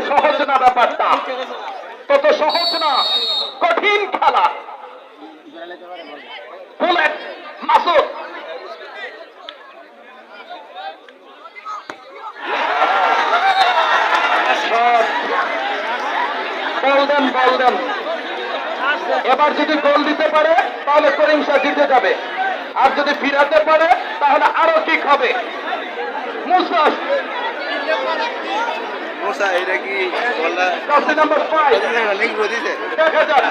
সহজ না ব্যাপারটা, তত সহজ না, কঠিন খেলা। বুলেট মাসুদ বল দেন। এবার যদি গোল দিতে পারে তাহলে করিম শাহ জিতে যাবে, আর যদি ফিরাতে পারে তাহলে আরো কিক হবে। মুসা এটা কি নাম্বার 5 দেখা যাক,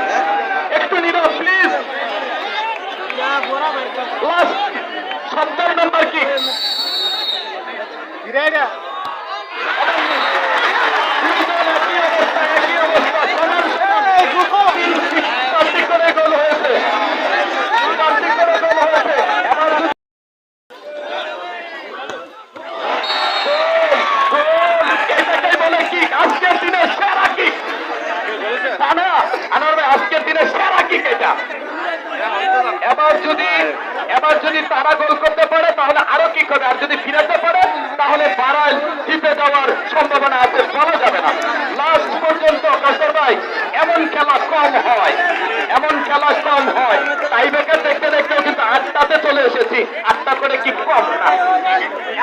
একটু নীরব প্লিজ। Last 70 number kick. আজকের দিনে সেরা কিক এটা। এবার যদি তারা গোল করতে পারে তাহলে আরো কি হবে, আর যদি ফিরাতে পারে তাহলে বাড়ায় জিতে যাওয়ার সম্ভাবনা আছে, বলা যাবে না। লাস্ট পর্যন্ত কাসর ভাই এমন খেলা কম হয়, টাইব্রেকার দেখতে দেখতেও কিন্তু 8টাতে চলে এসেছি, 8টা করে কি কম না।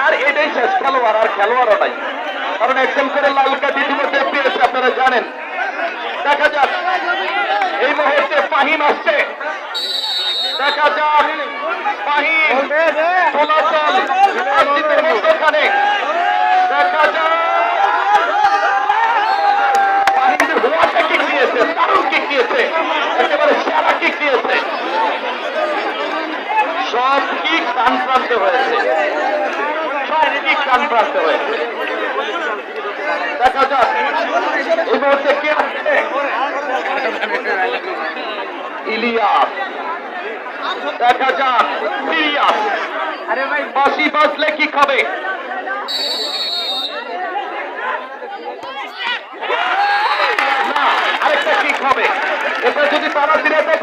আর এটাই শেষ খেলোয়াড়, আর খেলোয়াড়ও নাই, কারণ একদম করে লাল কার্ড ইতিমধ্যে পেয়েছে, আপনারা জানেন। দেখা যাক, এই মুহূর্তে ফাহিম আসছে, দেখা যাক ফাহিম চলাচল মসজিদের মধ্যখানে, দেখা যাক ফাহিমের হোয়াটা কিক দিয়েছে, দারুণ কিক দিয়েছে, একেবারে সেরা কিক দিয়েছে। সব কিক কান প্রান্তে হয়েছে, দেখা যাক এই মুহূর্তে কে আসছে। ইলিয়াস, দেখা যাক সিরিয়াস, বাঁশি বাজলে কি খাবে। না, আরেকটা কিক হবে, এটা যদি তারা ফিরাতে